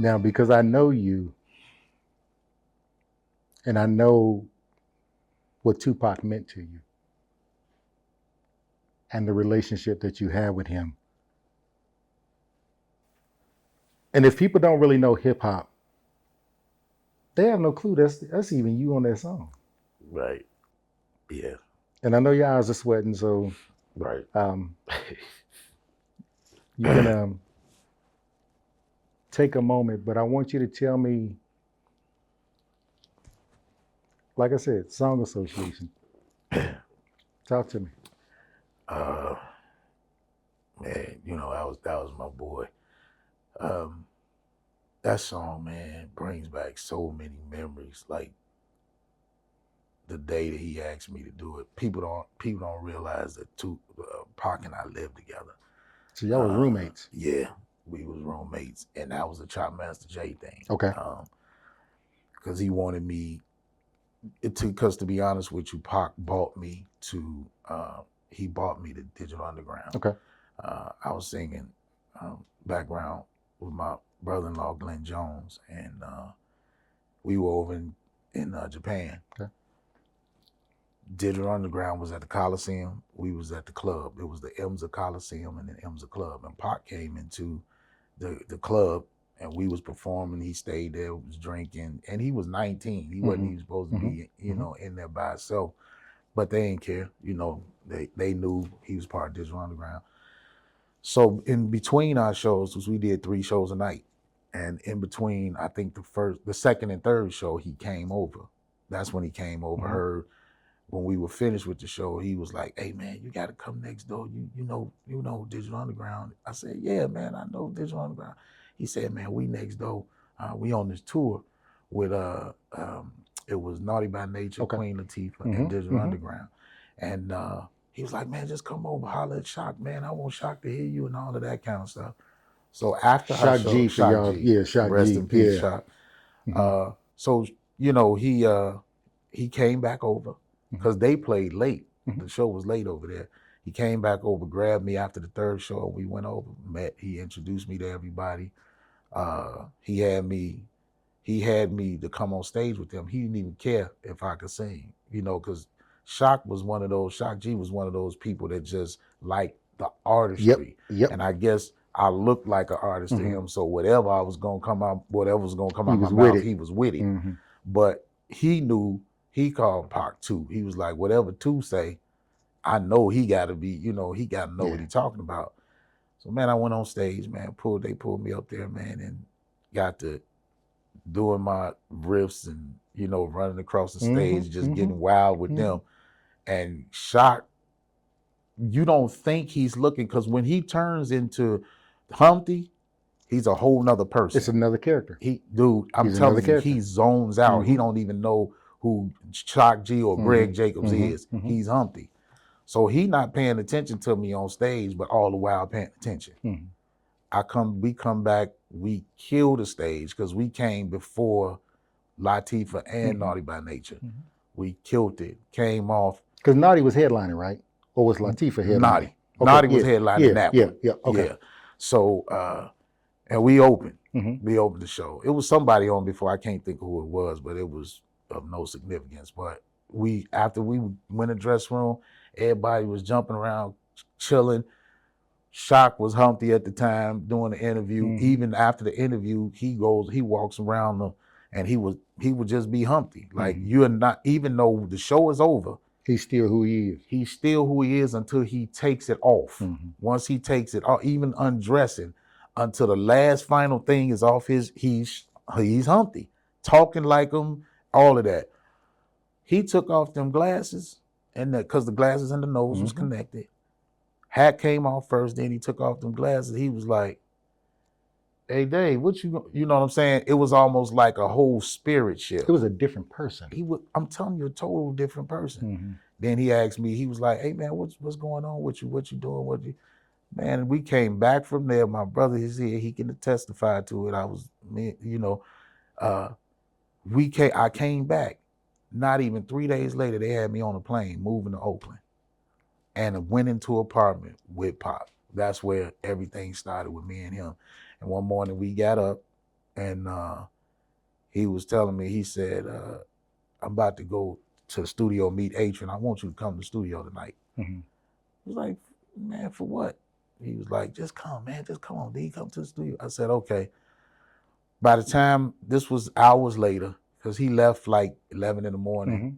Now, because I know you and I know what Tupac meant to you and the relationship that you had with him. And if people don't really know hip hop, they have no clue that's even you on that song. Right. Yeah. And I know your eyes are sweating, so Right. you can take a moment, but I want you to tell me, like I said, Song Association. Talk to me. uh, Man, that was my boy. Um, that song, man, brings back so many memories. Like the day that he asked me to do it, people don't realize that Pac and I lived together. So y'all was roommates. Yeah, we was roommates, and that was a Chop Master J thing. Okay. Because he wanted me because to be honest with you, Pac bought me to he bought me to Digital Underground. Okay. I was singing background with my brother-in-law Glenn Jones, and we were over in Japan. Okay. Digital Underground was at the Coliseum. We was at the club. It was the Imza Coliseum and the Imza Club. And Pac came into the club, and we was performing. He stayed there, was drinking, and he was 19. He wasn't even supposed to be, in there by himself. But they didn't care. They knew he was part of Digital Underground. So in between our shows, because we did 3 shows a night, and in between, I think the second and third show, he came over. That's when he came over. Heard when we were finished with the show, he was like, "Hey man, you got to come next door. You know Digital Underground." I said, "Yeah man, I know Digital Underground." He said, "Man, we next door. We on this tour with it was Naughty by Nature, Okay. Queen Latifah, and Digital Underground." And he was like, "Man, just come over, holler at Shock, man. I want Shock to hear you and all of that kind of stuff." So after our show, G for y'all. G, Yeah, Shock rest G. in peace, Yeah. Shock. So he came back over because they played late. The show was late over there. He came back over, grabbed me after the third show. We went over, met. He introduced me to everybody. He had me to come on stage with him. He didn't even care if I could sing, because Shock G was one of those people that just liked the artistry. Yep. And I guess I looked like an artist to him. So whatever was gonna come out my mouth, he was with it. But he knew, he called Pac too. He was like, whatever two say, I know he gotta be, he gotta know what he's talking about. So man, I went on stage, man, they pulled me up there, man, and got to doing my riffs and, running across the stage, just getting wild with them. And Shock, you don't think he's looking, because when he turns into Humpty, he's a whole nother person. It's another character. I'm telling you, he zones out. He don't even know who Shock G or Greg Jacobs is. He's Humpty. So he not paying attention to me on stage, but all the while paying attention. We come back, we kill the stage because we came before Latifah and Naughty by Nature. We killed it, came off. Because Naughty was headlining, right? Or was Latifah headlining? Naughty. Okay, Naughty was headlining that one. Yeah, okay. Yeah. So, and we opened. We opened the show. It was somebody on before, I can't think of who it was, but it was of no significance. But after we went in the dressing room, everybody was jumping around, chilling. Shock was Humpty at the time doing the interview. Even after the interview, he walks around and he would just be Humpty. Like you're not, even though the show is over, he's still who he is. He's still who he is until he takes it off. Once he takes it off, even undressing, until the last final thing is off he's Humpty. Talking like him, all of that. He took off them glasses, and because the glasses and the nose was connected. Hat came off first, then he took off them glasses. He was like, "Hey Dave, what you know what I'm saying?" It was almost like a whole spirit shift. It was a different person. I'm telling you, a total different person. Then he asked me, he was like, "Hey man, what's going on with you? What you doing? Man, we came back from there. My brother is here. He can testify to it. I came back. Not even 3 days later, they had me on a plane moving to Oakland. And went into an apartment with Pop. That's where everything started with me and him. And one morning we got up and he was telling me, he said, I'm about to go to the studio, meet H, and I want you to come to the studio tonight. Mm-hmm. I was like, man, for what? He was like, just come, man, just come on, D, come to the studio. I said, okay. By the time, this was hours later, because he left like 11 in the morning, Mm-hmm.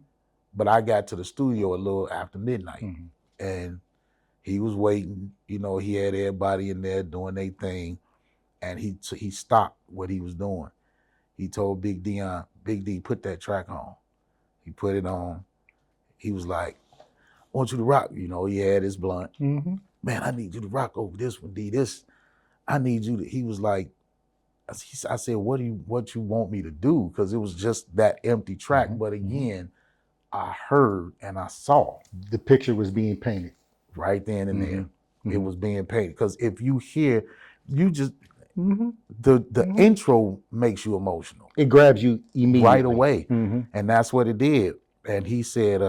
but I got to the studio a little after midnight. Mm-hmm. And he was waiting, you know, he had everybody in there doing their thing, and he stopped what he was doing. He told Big D, put that track on. He put it on. He was like, I want you to rock. You know, he had his blunt. Mm-hmm. Man, I need you to rock over this one, D. This, I need you to, he was like, I said, what you want me to do? Because it was just that empty track. Mm-hmm. But again, I heard and I saw. The picture was being painted. Right then and there. Mm-hmm. It was being painted. Because if you hear, you just, Mm-hmm. the Mm-hmm. intro makes you emotional. It grabs you immediately. Right away. Mm-hmm. And that's what it did. And he said,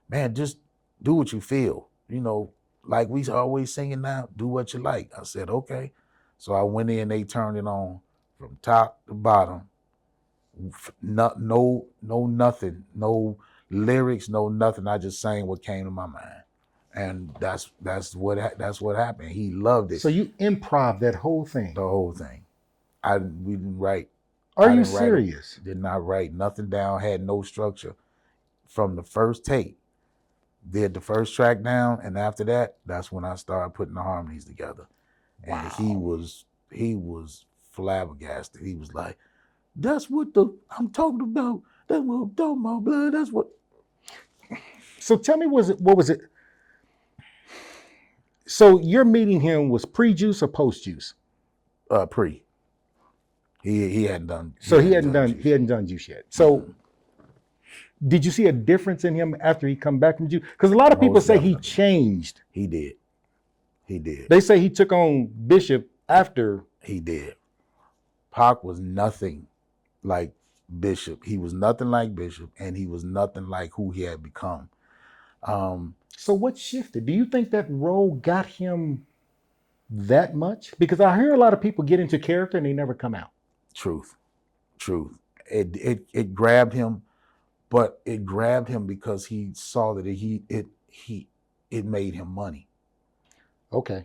man, just do what you feel. You know, like we always singing now, do what you like. I said, okay. So I went in, they turned it on from top to bottom. No nothing, no lyrics, no nothing. I just sang what came to my mind. And that's what happened. He loved it. So you improv that whole thing. The whole thing. We didn't write. Are you serious? Did not write nothing down, had no structure. From the first take, did the first track down, and after that, that's when I started putting the harmonies together. Wow. And he was flabbergasted. He was like, that's what I'm talking about. That's what I'm talking about, blood. That's what. So tell me, what was it? So your meeting him was pre-juice or post-juice? Pre. He hadn't done. He hadn't done juice yet. So did you see a difference in him after he come back from juice? Because a lot of people say he changed. He did. They say he took on Bishop after. He did. Pac was nothing like Bishop. He was nothing like Bishop, and he was nothing like who he had become. So what shifted? Do you think that role got him that much? Because I hear a lot of people get into character and they never come out. Truth. It grabbed him, but it grabbed him because he saw that it made him money. Okay.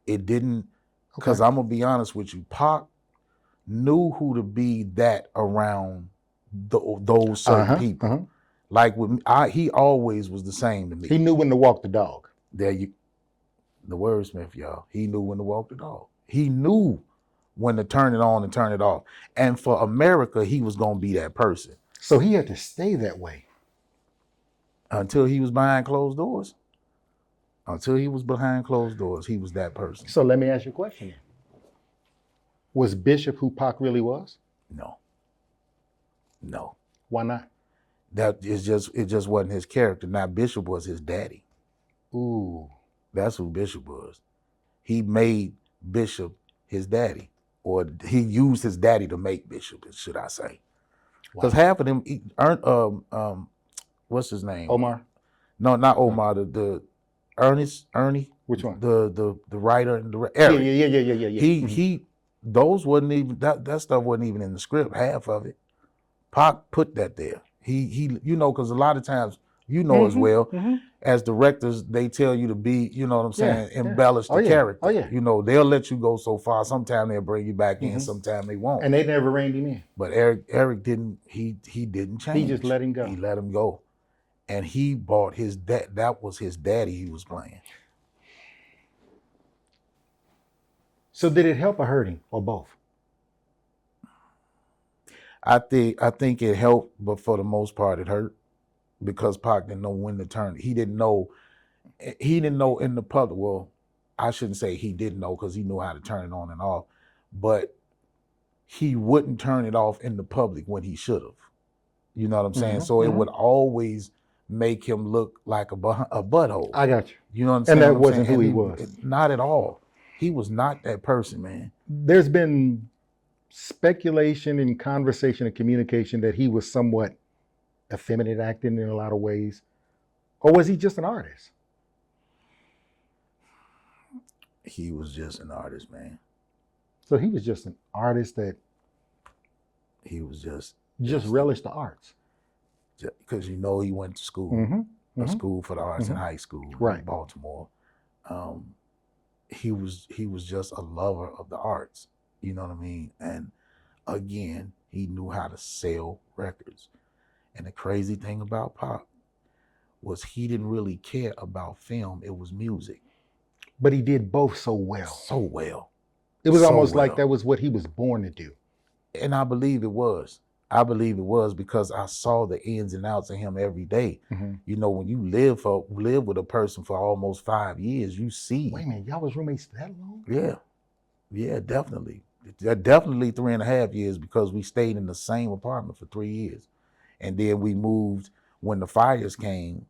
It didn't, because I'm gonna be honest with you, Pac knew who to be that around those certain people. Like with me, he always was the same to me. He knew when to walk the dog. The wordsmith, y'all. He knew when to walk the dog. He knew when to turn it on and turn it off. And for America, he was gonna be that person. So he had to stay that way until he was behind closed doors. Until he was behind closed doors, he was that person. So let me ask you a question then. Was Bishop who Pac really was? No. Why not? It just wasn't his character. Now Bishop was his daddy. Ooh. That's who Bishop was. He made Bishop his daddy. Or he used his daddy to make Bishop, should I say. Because half of them what's his name? Omar? No, not Omar, the Ernie. Which one? The writer and the Eric. Yeah. He those wasn't even that stuff wasn't even in the script, half of it. Pac put that there. He you know, because a lot of times, you know as well, as directors, they tell you to be, you know what I'm saying, embellish the character. Oh, yeah. You know, they'll let you go so far. Sometimes they'll bring you back in, sometimes they won't. And they never reined him in. But Eric didn't, he didn't change. He just let him go. He let him go. And he bought his that was his daddy he was playing. So did it help or hurt him, or both? I think it helped, but for the most part it hurt, because Pac didn't know when to turn. He didn't know in the public. Well, I shouldn't say he didn't know, because he knew how to turn it on and off, but he wouldn't turn it off in the public when he should have. You know what I'm saying? So it would always make him look like a butthole. I got you. You know what I'm saying? And that wasn't who he was. Not at all. He was not that person, man. There's been speculation and conversation and communication that he was somewhat effeminate acting in a lot of ways. Or was he just an artist? He was just an artist, man. So he was just an artist that He was just relished the arts. Because he went to school, a school for the arts in high school in Baltimore. He was just a lover of the arts. You know what I mean? And again, he knew how to sell records. And the crazy thing about Pop was he didn't really care about film. It was music. But he did both so well. So well. It was almost like that was what he was born to do. And I believe it was. I believe it was because I saw the ins and outs of him every day. You know, when you live with a person for almost 5 years, you see. Wait a minute, y'all was roommates that long? Yeah, definitely. Definitely 3.5 years because we stayed in the same apartment for 3 years. And then we moved when the fires came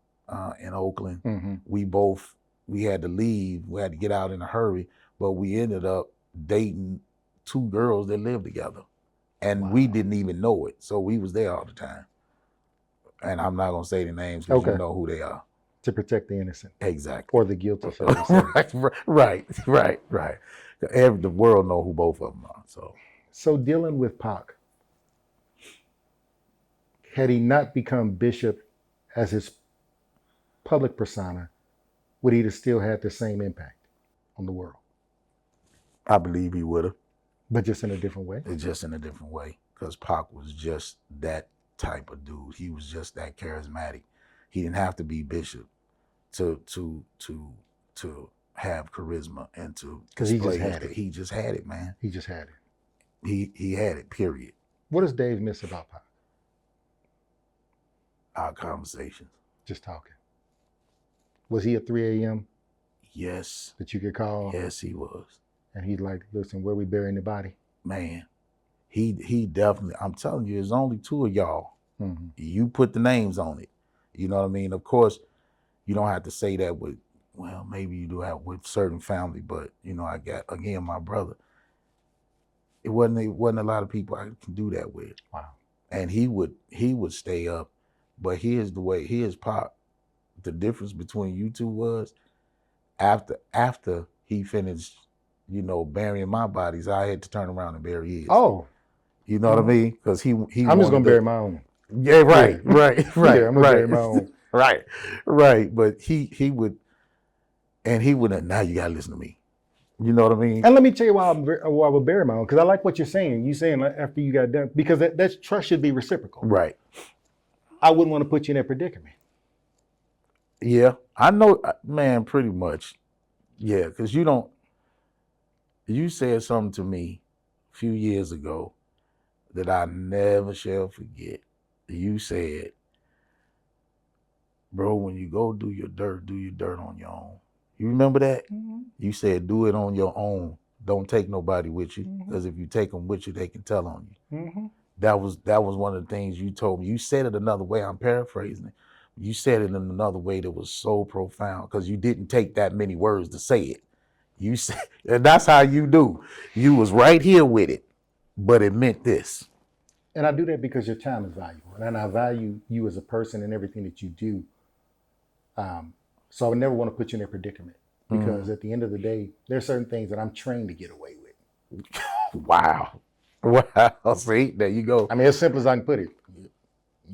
in Oakland. We had to leave. We had to get out in a hurry, but we ended up dating 2 girls that lived together. And we didn't even know it. So we was there all the time. And I'm not going to say the names because you know who they are. To protect the innocent. Exactly. Or the guilty. Right. The world know who both of them are. So dealing with Pac, had he not become Bishop as his public persona, would he have still had the same impact on the world? I believe he would have. But just in a different way? Just in a different way. Because Pac was just that type of dude. He was just that charismatic. He didn't have to be Bishop to have charisma and to because he just had it. He just had it, man. He just had it. He had it, period. What does Dave miss about Pac? Our conversations. Just talking. Was he at 3 a.m.? Yes. That you could call? Yes, he was. And he'd like, listen, where we burying the body? Man, he definitely, I'm telling you, there's only 2 of y'all. You put the names on it. You know what I mean? Of course, you don't have to say that with, well, maybe you do have with certain family, but you know, I got, again, my brother. It wasn't a lot of people I can do that with. Wow. And he would stay up, but here's Pop. The difference between you two was after he finished, you know, burying my bodies, I had to turn around and bury his. Oh. You know what I mean? Because he I'm just gonna bury my own. Yeah, right. Yeah, I'm gonna bury my own. Right. But he would, and he would. Now you gotta listen to me. You know what I mean? And let me tell you why I would bury my own, because I like what you're saying. You saying after you got done, because that trust should be reciprocal. Right. I wouldn't want to put you in that predicament. Yeah, I know, man. Pretty much. Yeah, because you said something to me a few years ago that I never shall forget. You said, bro, when you go do your dirt on your own. You remember that? You said, do it on your own. Don't take nobody with you, because if you take them with you, they can tell on you. That was one of the things you told me. You said it another way. I'm paraphrasing it. You said it in another way that was so profound, because you didn't take that many words to say it. You said, and that's how you do. You was right here with it, but it meant this. And I do that because your time is valuable, and I value you as a person and everything that you do. So I would never want to put you in a predicament, because at the end of the day, there's certain things that I'm trained to get away with. Wow. See, there you go. I mean, as simple as I can put it.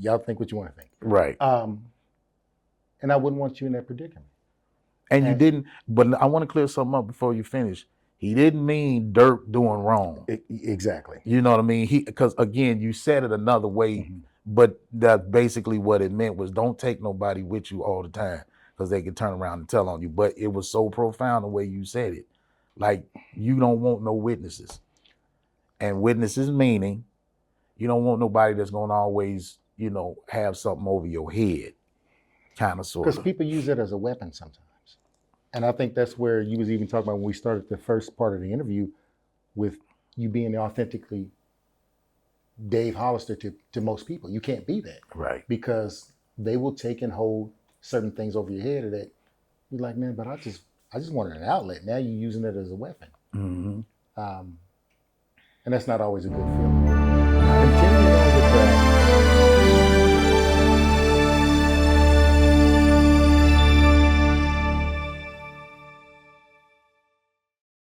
Y'all think what you want to think. Right. And I wouldn't want you in that predicament. And you didn't, but I want to clear something up before you finish. He didn't mean Dirk doing wrong. Exactly. You know what I mean? Because again, you said it another way, but that's basically what it meant was don't take nobody with you all the time, because they can turn around and tell on you. But it was so profound the way you said it. Like, you don't want no witnesses. And witnesses meaning you don't want nobody that's going to always, you know, have something over your head, kind of, sort of. Because people use it as a weapon sometimes. And I think that's where you was even talking about when we started the first part of the interview, with you being authentically Dave Hollister to most people. You can't be that. Right. Because they will take and hold certain things over your head that you're like, man, but I just wanted an outlet. Now you're using it as a weapon. And that's not always a good feeling. Continuing on with that.